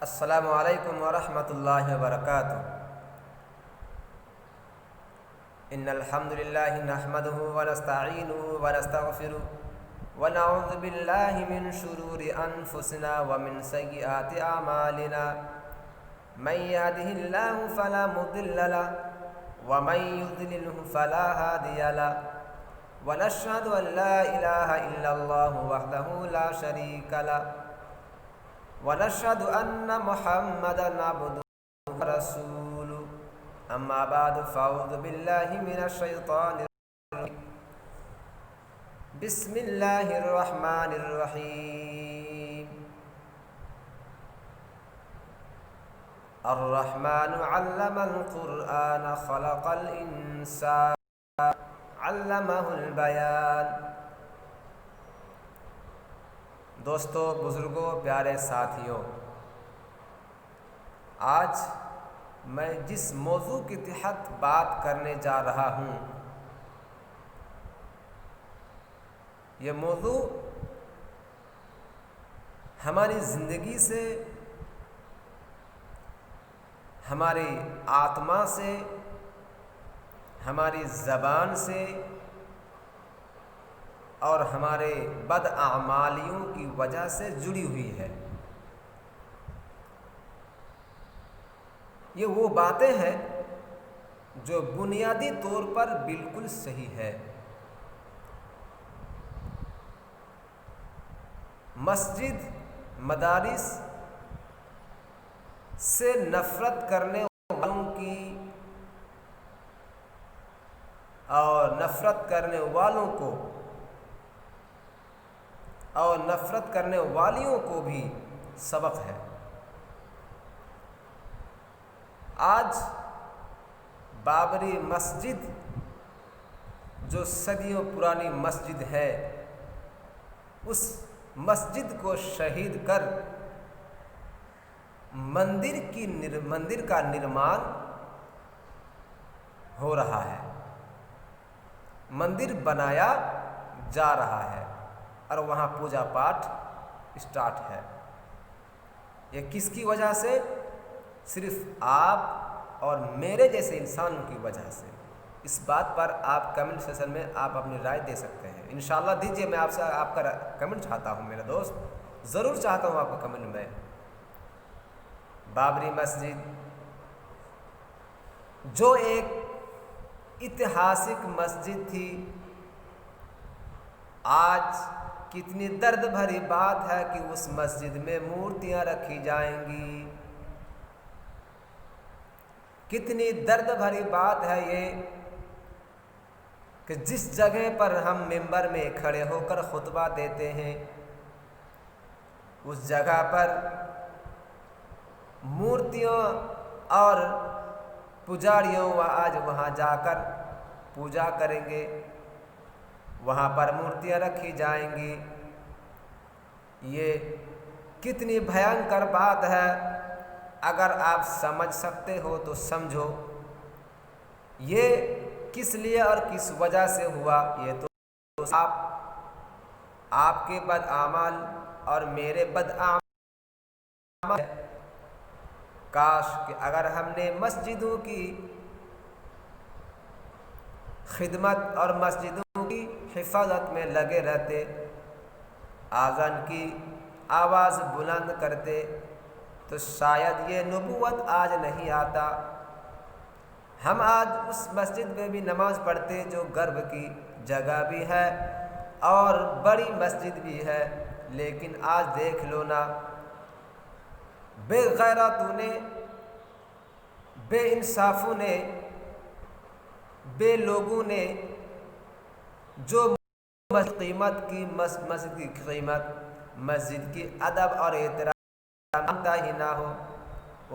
السلام علیکم ورحمۃ اللہ وبرکاتہ۔ ان الحمد للہ نحمده ونستعینه ونستغفره ونعوذ باللہ من شرور انفسنا ومن سیئات اعمالنا من يهده الله فلا مضل له ومن يضلله فلا هادي له ونشهد ان لا اله الا الله وحده لا شريك له ونشهد أن محمدا عبده ورسوله أما بعد فأعوذ بالله من الشيطان الرجيم بسم الله الرحمن الرحيم الرحمن علم القرآن خلق الإنسان علمه البيان۔ دوستو، بزرگوں، پیارے ساتھیوں، آج میں جس موضوع کے تحت بات کرنے جا رہا ہوں، یہ موضوع ہماری زندگی سے، ہماری آتما سے، ہماری زبان سے اور ہمارے بداعمالیوں کی وجہ سے جڑی ہوئی ہے۔ یہ وہ باتیں ہیں جو بنیادی طور پر بالکل صحیح ہے۔ مسجد، مدارس سے نفرت کرنے والوں کی اور نفرت کرنے والوں کو اور نفرت کرنے والیوں کو بھی سبق ہے۔ آج بابری مسجد، جو صدیوں پرانی مسجد ہے، اس مسجد کو شہید کر مندر کا نرمان ہو رہا ہے، مندر بنایا جا رہا ہے اور وہاں پوجا پاٹ اسٹارٹ ہے۔ یہ کس کی وجہ سے؟ صرف آپ اور میرے جیسے انسانوں کی وجہ سے۔ اس بات پر آپ کمنٹ سیکشن میں آپ اپنی رائے دے سکتے ہیں، انشاءاللہ دیجئے۔ میں آپ سے آپ کا کمنٹ چاہتا ہوں، میرے دوست، ضرور چاہتا ہوں آپ کا کمنٹ میں۔ بابری مسجد جو ایک اتہاسک مسجد تھی، آج کتنی درد بھری بات ہے کہ اس مسجد میں مورتیاں رکھی جائیں گی۔ کتنی درد بھری بات ہے یہ کہ جس جگہ پر ہم ممبر میں کھڑے ہو کر خطبہ دیتے ہیں، اس جگہ پر مورتیوں اور پجاریوں آج وہاں جا کر پوجا کریں گے، وہاں پر مورتیاں رکھی جائیں گی۔ یہ کتنی بھیانکر بات ہے۔ اگر آپ سمجھ سکتے ہو تو سمجھو، یہ کس لیے اور کس وجہ سے ہوا۔ یہ تو آپ کے بدعمال اور میرے بدعمال ہے۔ کاش کہ اگر ہم نے مسجدوں کی خدمت اور مسجدوں کی حفاظت میں لگے رہتے، آذان کی آواز بلند کرتے، تو شاید یہ نبوت آج نہیں آتا۔ ہم آج اس مسجد میں بھی نماز پڑھتے جو غرب کی جگہ بھی ہے اور بڑی مسجد بھی ہے، لیکن آج دیکھ لو نا، بے غیرتوں نے، بے انصافوں نے، بے لوگوں نے جو قیمت کی مسجد کی قیمت، مسجد کی ادب اور احترام مانتا ہی نہ ہو،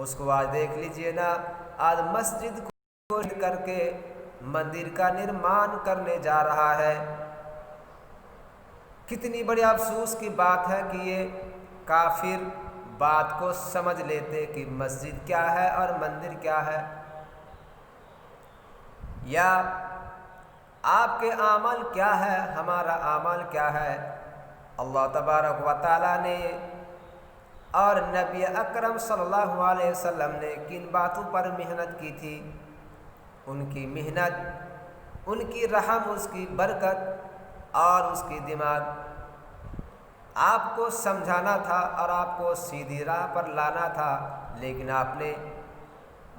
اس کو آج دیکھ لیجئے نا، آج مسجد کو کر کے مندر کا نرمان کرنے جا رہا ہے۔ کتنی بڑی افسوس کی بات ہے کہ یہ کافر بات کو سمجھ لیتے کہ مسجد کیا ہے اور مندر کیا ہے۔ یا آپ کے اعمال کیا ہے، ہمارا اعمال کیا ہے۔ اللہ تبارک و تعالیٰ نے اور نبی اکرم صلی اللہ علیہ وسلم نے کن باتوں پر محنت کی تھی، ان کی محنت، ان کی رحم، اس کی برکت اور اس کی دماغ آپ کو سمجھانا تھا اور آپ کو سیدھی راہ پر لانا تھا، لیکن آپ نے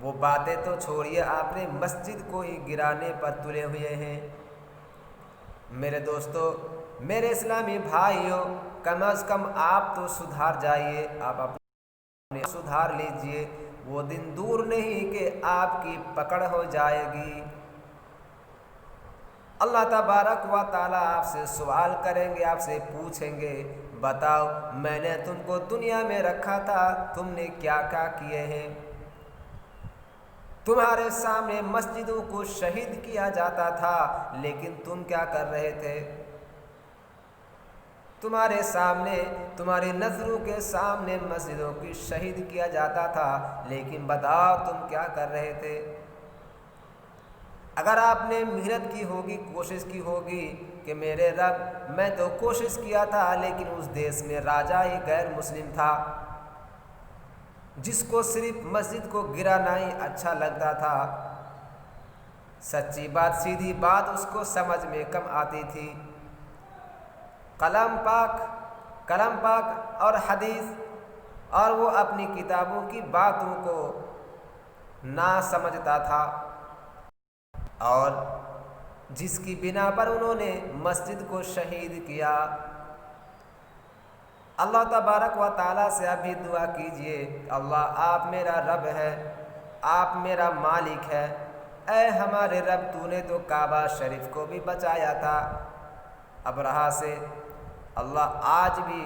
وہ باتیں تو چھوڑیے، آپ نے مسجد کو ہی گرانے پر تلے ہوئے ہیں۔ میرے دوستو، میرے اسلامی بھائیوں، کم از کم آپ تو سدھار جائیے، آپ اپنے سدھار لیجئے، وہ دن دور نہیں کہ آپ کی پکڑ ہو جائے گی۔ اللہ تبارک و تعالیٰ آپ سے سوال کریں گے، آپ سے پوچھیں گے، بتاؤ میں نے تم کو دنیا میں رکھا تھا، تم نے کیا کیا کیے ہیں؟ تمہارے سامنے مسجدوں کو شہید کیا جاتا تھا، لیکن تم کیا کر رہے تھے؟ تمہارے سامنے، تمہاری نظروں کے سامنے مسجدوں کی شہید کیا جاتا تھا، لیکن بتاؤ تم کیا کر رہے تھے؟ اگر آپ نے محنت کی ہوگی، کوشش کی ہوگی کہ میرے رب میں تو کوشش کیا تھا، لیکن اس دیش میں راجا ہی غیر مسلم تھا، جس کو صرف مسجد کو گرانا ہی اچھا لگتا تھا، سچی بات، سیدھی بات اس کو سمجھ میں کم آتی تھی۔ کلام پاک اور حدیث اور وہ اپنی کتابوں کی باتوں کو نہ سمجھتا تھا، اور جس کی بنا پر انہوں نے مسجد کو شہید کیا۔ اللہ تبارک و تعالیٰ سے ابھی دعا کیجئے، اللہ آپ میرا رب ہے، آپ میرا مالک ہے، اے ہمارے رب، تو نے تو کعبہ شریف کو بھی بچایا تھا ابرہہ سے، اللہ آج بھی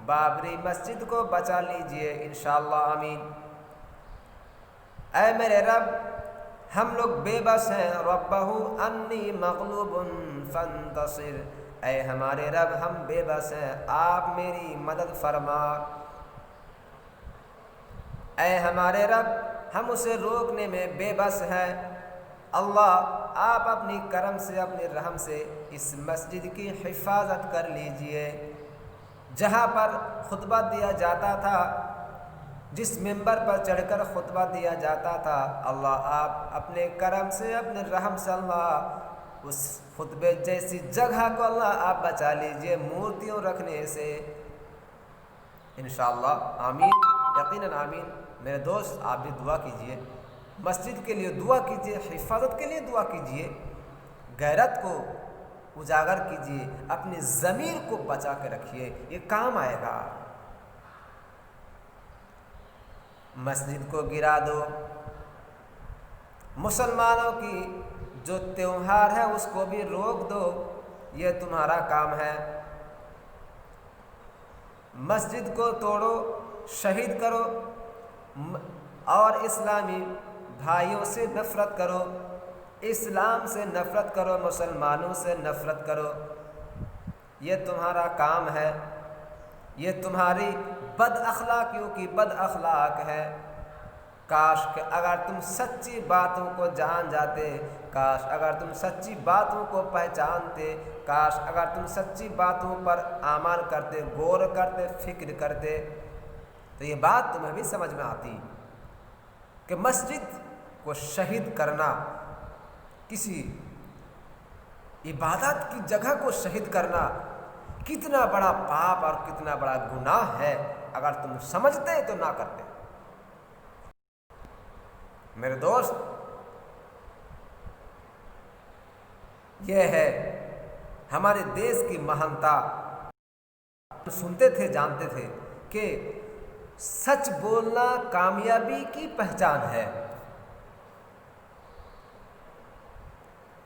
بابری مسجد کو بچا لیجئے انشاءاللہ، آمین۔ اے میرے رب، ہم لوگ بے بس ہیں، ربہ انی مغلوب فانتصر، اے ہمارے رب ہم بے بس ہیں، آپ میری مدد فرما۔ اے ہمارے رب، ہم اسے روکنے میں بے بس ہیں، اللہ آپ اپنی کرم سے، اپنی رحم سے اس مسجد کی حفاظت کر لیجئے، جہاں پر خطبہ دیا جاتا تھا، جس منبر پر چڑھ کر خطبہ دیا جاتا تھا، اللہ آپ اپنے کرم سے، اپنے رحم سے اللہ اس خطبے جیسی جگہ کو اللہ آپ بچا لیجئے مورتیوں رکھنے سے انشاءاللہ، آمین، یقیناً آمین۔ میرے دوست آپ بھی دعا کیجئے، مسجد کے لیے دعا کیجئے، حفاظت کے لیے دعا کیجئے، غیرت کو اجاگر کیجئے، اپنی ضمیر کو بچا کے رکھیے، یہ کام آئے گا۔ مسجد کو گرا دو، مسلمانوں کی جو تہوار ہے اس کو بھی روک دو، یہ تمہارا کام ہے۔ مسجد کو توڑو، شہید کرو اور اسلامی بھائیوں سے نفرت کرو، اسلام سے نفرت کرو، مسلمانوں سے نفرت کرو، یہ تمہارا کام ہے، یہ تمہاری بد اخلاقیوں کی بد اخلاق ہے۔ کاش کہ اگر تم سچی باتوں کو جان جاتے، کاش اگر تم سچی باتوں کو پہچانتے، کاش اگر تم سچی باتوں پر عمل کرتے، غور کرتے، فکر کرتے، تو یہ بات تمہیں بھی سمجھ میں آتی کہ مسجد کو شہید کرنا، کسی عبادت کی جگہ کو شہید کرنا کتنا بڑا پاپ اور کتنا بڑا گناہ ہے، اگر تم سمجھتے تو نہ کرتے۔ میرے دوست، یہ ہے ہمارے دیش کی مہانتا۔ سنتے تھے، جانتے تھے کہ سچ بولنا کامیابی کی پہچان ہے،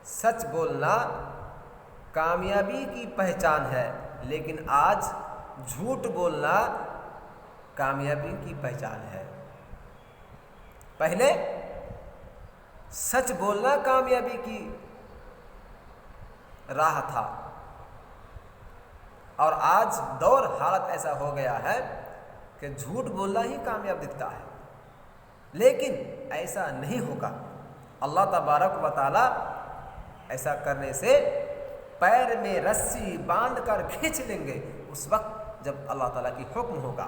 سچ بولنا کامیابی کی پہچان ہے، لیکن آج جھوٹ بولنا کامیابی کی پہچان ہے۔ پہلے سچ بولنا کامیابی کی راہ تھا، اور آج دور حالت ایسا ہو گیا ہے کہ جھوٹ بولنا ہی کامیاب دکھتا ہے، لیکن ایسا نہیں ہوگا۔ اللہ تبارک و تعالی ایسا کرنے سے پیر میں رسی باندھ کر کھینچ لیں گے اس وقت جب اللہ تعالیٰ کی حکم ہوگا۔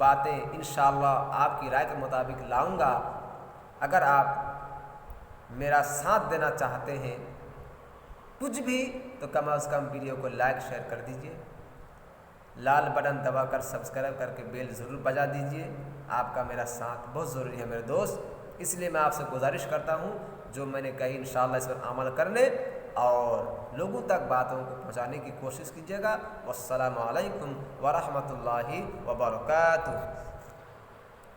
باتیں انشاءاللہ آپ کی رائے کے مطابق لاؤں گا۔ اگر آپ میرا ساتھ دینا چاہتے ہیں کچھ بھی تو کم از کم ویڈیو کو لائک شیئر کر دیجیے، لال بٹن دبا کر سبسکرائب کر کے بیل ضرور بجا دیجیے۔ آپ کا میرا ساتھ بہت ضروری ہے میرے دوست، اس لیے میں آپ سے گزارش کرتا ہوں جو میں نے کہی انشاءاللہ اس پر عمل کرنے اور لوگوں تک باتوں کو پہنچانے کی کوشش کیجیے گا۔ والسلام علیکم ورحمۃ اللہ وبرکاتہ۔